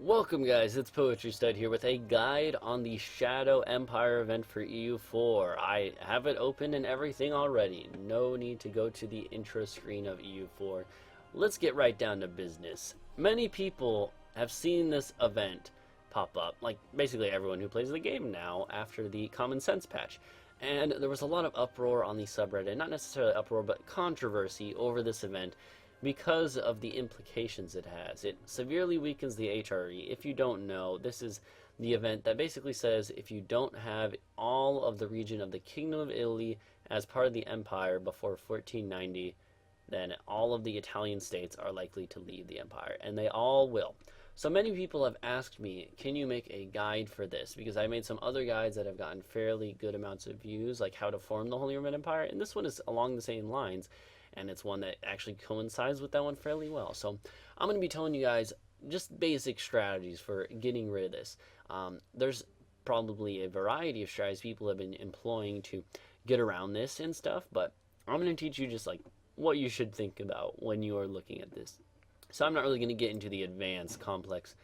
Welcome guys, it's Poetry Stud here with a guide on the Shadow Empire event for EU4. I have it open and everything already. No need to go to the intro screen of EU4. Let's get right down to business. Many people have seen this event pop up, like basically everyone who plays the game now after the Common Sense patch. And there was a lot of uproar on the subreddit, not necessarily uproar, but controversy over this event because of the implications it has. It severely weakens the HRE. If you don't know, this is the event that basically says if you don't have all of the region of the Kingdom of Italy as part of the empire before 1490, then all of the Italian states are likely to leave the empire, and they all will. So many people have asked me, can you make a guide for this? Because I made some other guides that have gotten fairly good amounts of views, like how to form the Holy Roman Empire, and this one is along the same lines, and it's one that actually coincides with that one fairly well. So I'm going to be telling you guys just basic strategies for getting rid of this. There's probably a variety of strategies people have been employing to get around this and stuff, but I'm going to teach you just like what you should think about when you are looking at this. So I'm not really going to get into the advanced, complex,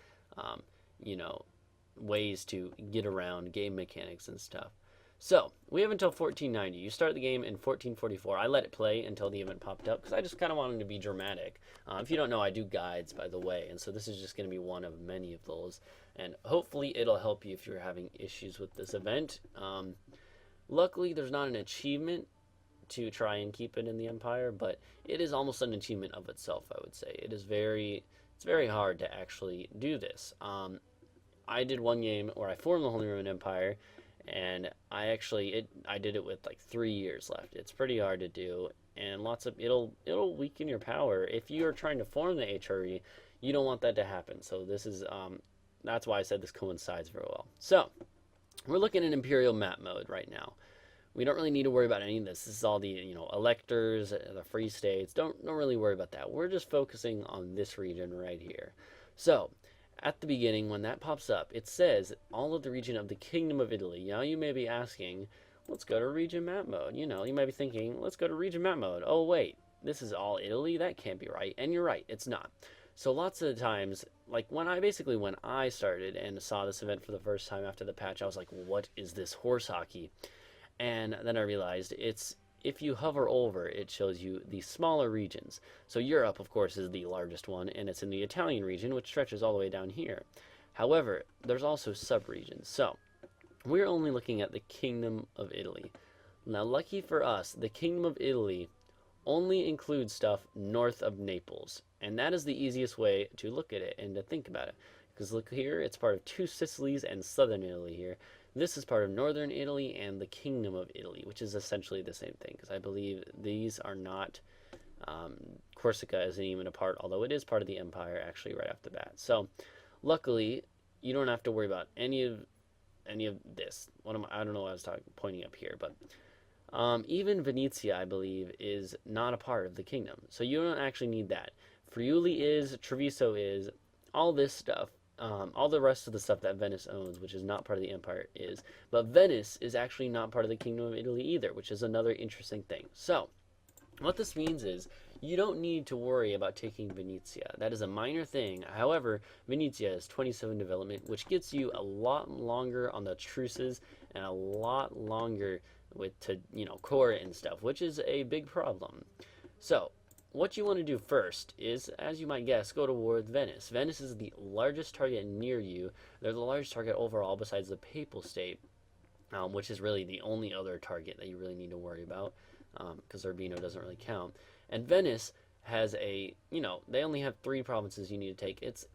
ways to get around game mechanics and stuff. So, we have until 1490. You start the game in 1444. I let it play until the event popped up because I just kind of wanted to be dramatic. If you don't know, I do guides, by the way, and so this is just going to be one of many of those. And hopefully it'll help you if you're having issues with this event. Luckily, there's not an achievement to try and keep it in the Empire, but it is almost an achievement of itself, I would say. It's very hard to actually do this. I did one game where I formed the Holy Roman Empire, and I did it with like 3 years left. It's pretty hard to do, and it'll weaken your power if you are trying to form the HRE. You don't want that to happen. So this is that's why I said this coincides very well. So we're looking at Imperial Map Mode right now. We don't really need to worry about any of this. This is all the electors, the free states. Don't really worry about that. We're just focusing on this region right here. So at the beginning, when that pops up, it says all of the region of the Kingdom of Italy. Now you may be asking, let's go to region map mode. You might be thinking, let's go to region map mode. Oh wait, this is all Italy? That can't be right. And you're right, it's not. So lots of the times, like when I started and saw this event for the first time after the patch, I was like, what is this horse hockey? And then I realized if you hover over, it shows you the smaller regions. So Europe, of course, is the largest one, and it's in the Italian region, which stretches all the way down here. However, there's also sub-regions. So we're only looking at the Kingdom of Italy. Now, lucky for us, the Kingdom of Italy only includes stuff north of Naples, and that is the easiest way to look at it and to think about it. Because look here, it's part of two Sicilies and southern Italy here. This is part of northern Italy and the Kingdom of Italy, which is essentially the same thing, because I believe these are not, Corsica isn't even a part, although it is part of the empire actually right off the bat. So luckily, you don't have to worry about any of this. I don't know what I was pointing up here, but even Venetia, I believe, is not a part of the kingdom. So you don't actually need that. Friuli is, Treviso is, all this stuff. All the rest of the stuff that Venice owns, which is not part of the empire, is. But Venice is actually not part of the Kingdom of Italy either, which is another interesting thing. So, what this means is, you don't need to worry about taking Venetia. That is a minor thing. However, Venetia is 27 development, which gets you a lot longer on the truces, and a lot longer to core and stuff, which is a big problem. So, what you want to do first is, as you might guess, go to war with Venice. Venice is the largest target near you. They're the largest target overall besides the Papal State, which is really the only other target that you really need to worry about, because Urbino doesn't really count. And Venice has they only have 3 provinces you need to take. It's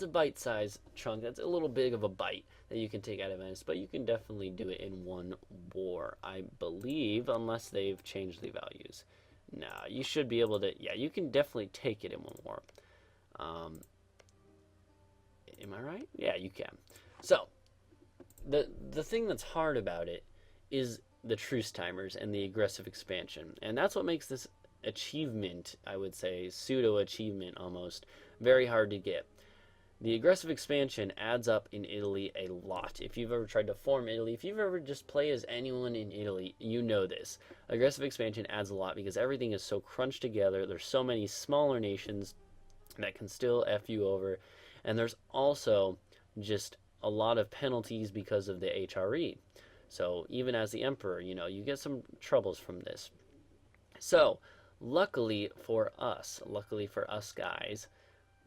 a bite-sized chunk. That's a little big of a bite that you can take out of Venice, but you can definitely do it in one war, I believe, unless they've changed the values. Nah, you should be able to, yeah, you can definitely take it in one war. Am I right? Yeah, you can. So, the thing that's hard about it is the truce timers and the aggressive expansion. And that's what makes this achievement, I would say, pseudo-achievement almost, very hard to get. The aggressive expansion adds up in Italy a lot. If you've ever tried to form Italy, if you've ever just played as anyone in Italy, you know this. Aggressive expansion adds a lot because everything is so crunched together. There's so many smaller nations that can still F you over. And there's also just a lot of penalties because of the HRE. So even as the emperor, you get some troubles from this. So luckily for us guys,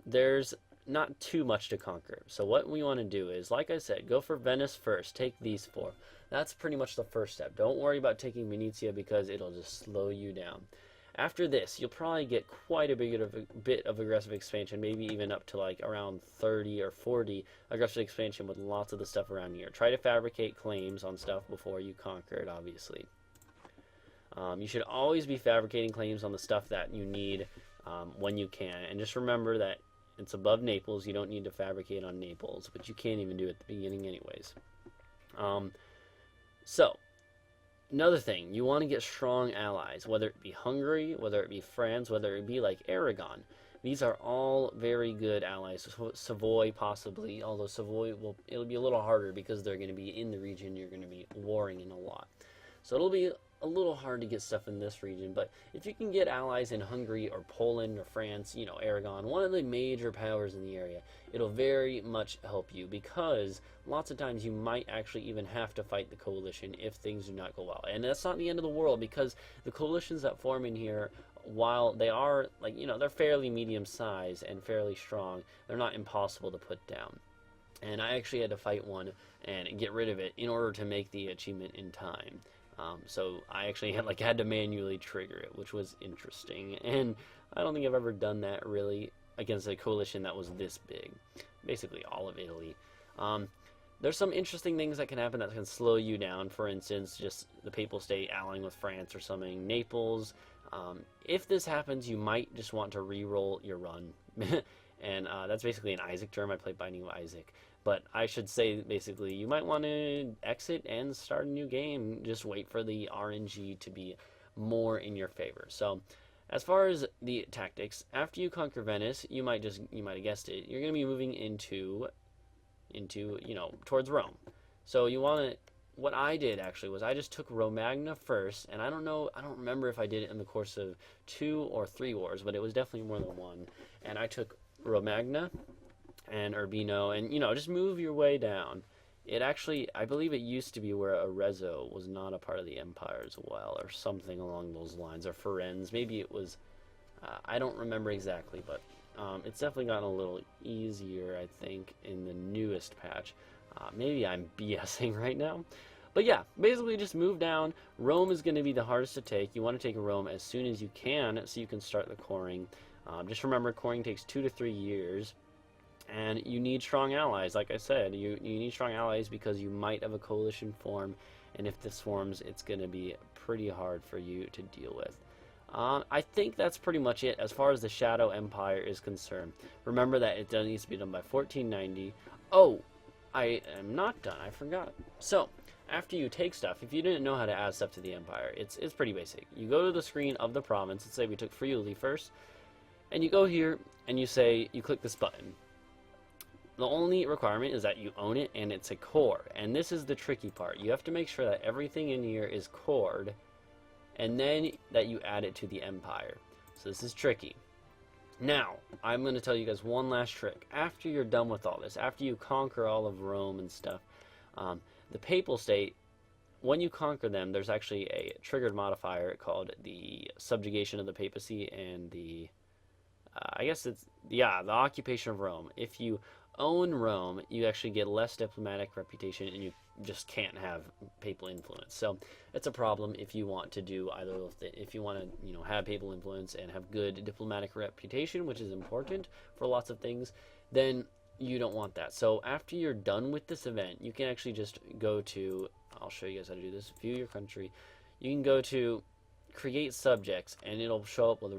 there's not too much to conquer. So what we want to do is, like I said, go for Venice first. Take these 4. That's pretty much the first step. Don't worry about taking Venetia because it'll just slow you down. After this, you'll probably get quite a bit of aggressive expansion, maybe even up to like around 30 or 40 aggressive expansion with lots of the stuff around here. Try to fabricate claims on stuff before you conquer it, obviously. You should always be fabricating claims on the stuff that you need when you can. And just remember that it's above Naples. You don't need to fabricate on Naples, but you can't even do it at the beginning anyways. So, another thing, you want to get strong allies, whether it be Hungary, whether it be France, whether it be like Aragon. These are all very good allies. Savoy possibly, although Savoy it'll be a little harder because they're going to be in the region you're going to be warring in a lot. So it'll be a little hard to get stuff in this region, but if you can get allies in Hungary or Poland or France, Aragon, one of the major powers in the area, it'll very much help you because lots of times you might actually even have to fight the coalition if things do not go well. And that's not the end of the world because the coalitions that form in here, while they are they're fairly medium size and fairly strong, they're not impossible to put down. And I actually had to fight one and get rid of it in order to make the achievement in time. So I actually had to manually trigger it, which was interesting. And I don't think I've ever done that really against a coalition that was this big. Basically all of Italy. There's some interesting things that can happen that can slow you down. For instance, just the Papal State allying with France or something. Naples. If this happens, you might just want to re-roll your run. And that's basically an Isaac term. I play Binding of Isaac. But I should say, basically, you might want to exit and start a new game. Just wait for the RNG to be more in your favor. So, as far as the tactics, after you conquer Venice, you might have guessed it, you're going to be moving into towards Rome. So you want to, what I did actually was I just took Romagna first, and I don't remember if I did it in the course of 2 or 3 wars, but it was definitely more than one. And I took Romagna and Urbino, and just move your way down. It actually, I believe it used to be where Arezzo was not a part of the empire as well, or something along those lines, or Firenze. Maybe it was, I don't remember exactly, but it's definitely gotten a little easier, I think, in the newest patch. Maybe I'm BSing right now. But yeah, basically just move down. Rome is going to be the hardest to take. You want to take Rome as soon as you can so you can start the coring. Just remember, coring takes 2 to 3 years. And you need strong allies, like I said. You need strong allies because you might have a coalition form. And if this forms, it's going to be pretty hard for you to deal with. I think that's pretty much it as far as the Shadow Empire is concerned. Remember that it needs to be done by 1490. Oh, I am not done. I forgot. So, after you take stuff, if you didn't know how to add stuff to the Empire, it's pretty basic. You go to the screen of the province. Let's say we took Friuli first. And you go here, and you click this button. The only requirement is that you own it and it's a core. And this is the tricky part. You have to make sure that everything in here is cored and then that you add it to the empire. So this is tricky. Now, I'm going to tell you guys one last trick. After you're done with all this, after you conquer all of Rome and stuff, the Papal State, when you conquer them, there's actually a triggered modifier called the Subjugation of the Papacy and the, the occupation of Rome. If you own Rome, you actually get less diplomatic reputation and you just can't have papal influence. So it's a problem if you want to do either of the, if you want to have papal influence and have good diplomatic reputation, which is important for lots of things, then you don't want that. So after you're done with this event, you can actually just go to, I'll show you guys how to do this, view your country. You can go to create subjects and it'll show up with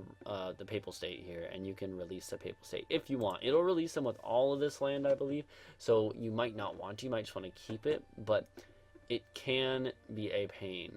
the Papal State here, and you can release the Papal State if you want. It'll release them with all of this land, I believe, so you might not want to, you might just want to keep it, but it can be a pain.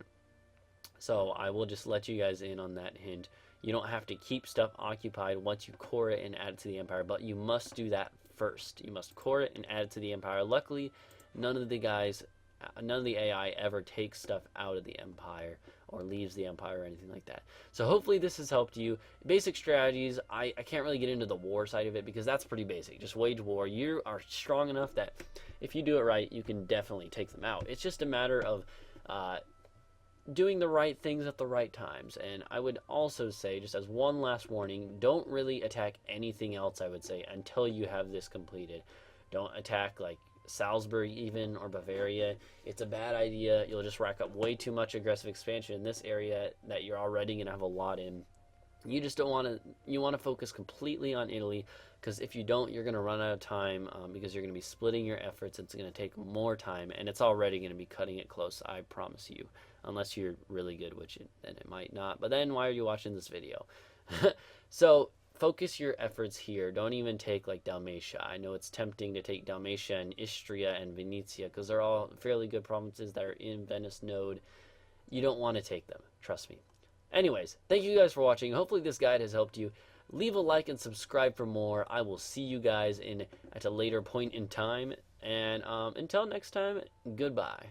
So I will just let you guys in on that hint. You don't have to keep stuff occupied once you core it and add it to the empire, but you must do that first. You must core it and add it to the empire. Luckily, none of the AI ever takes stuff out of the empire. or leaves the empire or anything like that. So hopefully this has helped you. Basic strategies, I can't really get into the war side of it because that's pretty basic. Just wage war. You are strong enough that if you do it right, you can definitely take them out. It's just a matter of doing the right things at the right times. And I would also say, just as one last warning, don't really attack anything else, I would say, until you have this completed. Don't attack like Salisbury even, or Bavaria. It's a bad idea. You'll just rack up way too much aggressive expansion in this area that you're already going to have a lot in. You just don't want to, you want to focus completely on Italy, because if you don't, you're going to run out of time, because you're going to be splitting your efforts. It's going to take more time, and it's already going to be cutting it close, I promise you, unless you're really good, which then it might not. But then why are you watching this video? So focus your efforts here. Don't even take like Dalmatia. I know it's tempting to take Dalmatia and Istria and Venetia because they're all fairly good provinces that are in Venice node. You don't want to take them, trust me. Anyways, thank you guys for watching. Hopefully this guide has helped you. Leave a like and subscribe for more. I will see you guys at a later point in time. And until next time, goodbye.